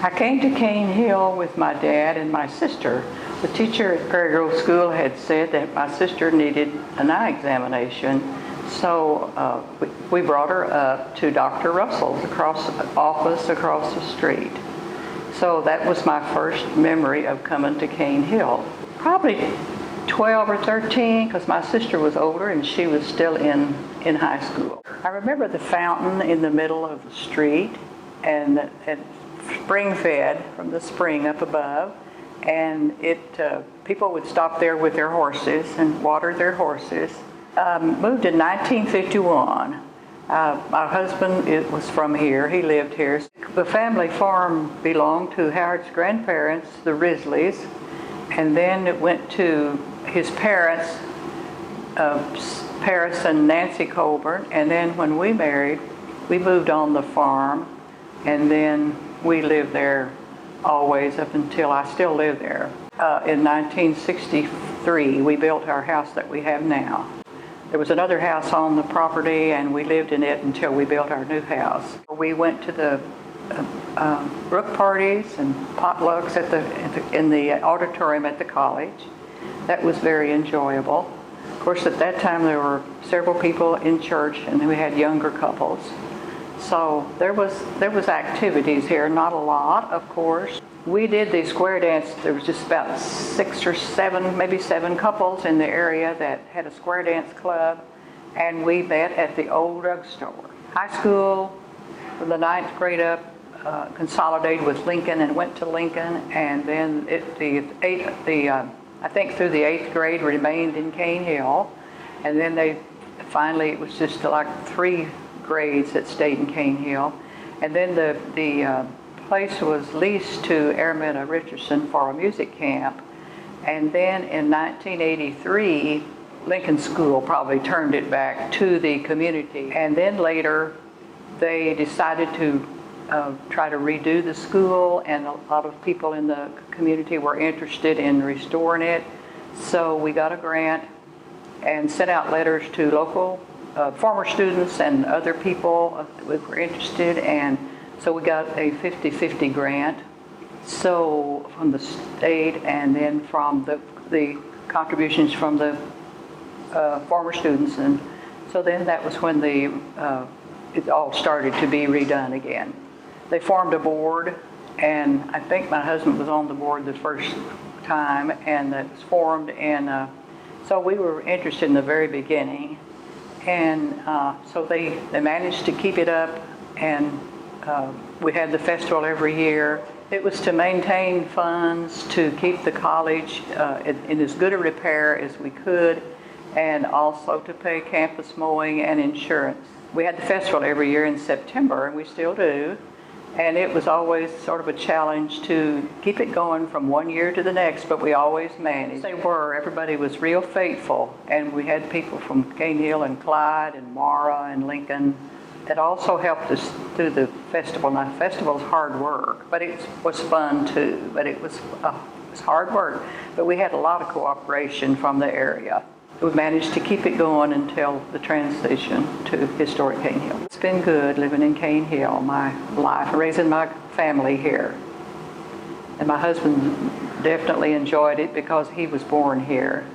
I came to Cane Hill with my dad and my sister. The teacher at Prairie Grove School had said that my sister needed an eye examination, so we brought her up to Dr. Russell's office across the street. So that was my first memory of coming to Cane Hill. Probably 12 or 13, because my sister was older and she was still in high school. I remember the fountain in the middle of the street, and spring fed from the spring up above, and people would stop there with their horses and water their horses. Moved in 1951. My husband was from here. He lived here. The family farm belonged to Howard's grandparents, the Risleys, and then it went to his parents, Paris and Nancy Colburn, and then when we married, we moved on the farm, and then we lived there always up until I still live there. In 1963, we built our house that we have now. There was another house on the property, and we lived in it until we built our new house. We went to the rook parties and potlucks in the auditorium at the college. That was very enjoyable. Of course, at that time there were several people in church, and we had younger couples. So there was activities here, not a lot, of course. We did the square dance. There was just about 6 or 7, maybe 7 couples in the area that had a square dance club, and we met at the old drugstore. High school, from the 9th grade up, consolidated with Lincoln and went to Lincoln, and then I think through the 8th grade remained in Cane Hill, and then it was just like 3 grades that stayed in Cane Hill, and then the place was leased to Araminta Richardson for a music camp, and then in 1983 Lincoln School probably turned it back to the community, and then later they decided to try to redo the school, and a lot of people in the community were interested in restoring it, so we got a grant and sent out letters to local former students and other people that were interested, and so we got a 50-50 grant, so from the state and then from the contributions from the former students, and so then that was when it all started to be redone again. They formed a board, and I think my husband was on the board the first time, and it was formed, and so we were interested in the very beginning, and so they managed to keep it up, and we had the festival every year. It was to maintain funds to keep the college in as good a repair as we could, and also to pay campus mowing and insurance. We had the festival every year in September, and we still do, and it was always sort of a challenge to keep it going from one year to the next, but we always managed. Everybody was real faithful, and we had people from Cane Hill and Clyde and Mara and Lincoln that also helped us through the festival. Now, the festival's hard work, but it was fun too, but it was hard work, but we had a lot of cooperation from the area. We managed to keep it going until the transition to historic Cane Hill. It's been good living in Cane Hill, my life, raising my family here. And my husband definitely enjoyed it because he was born here.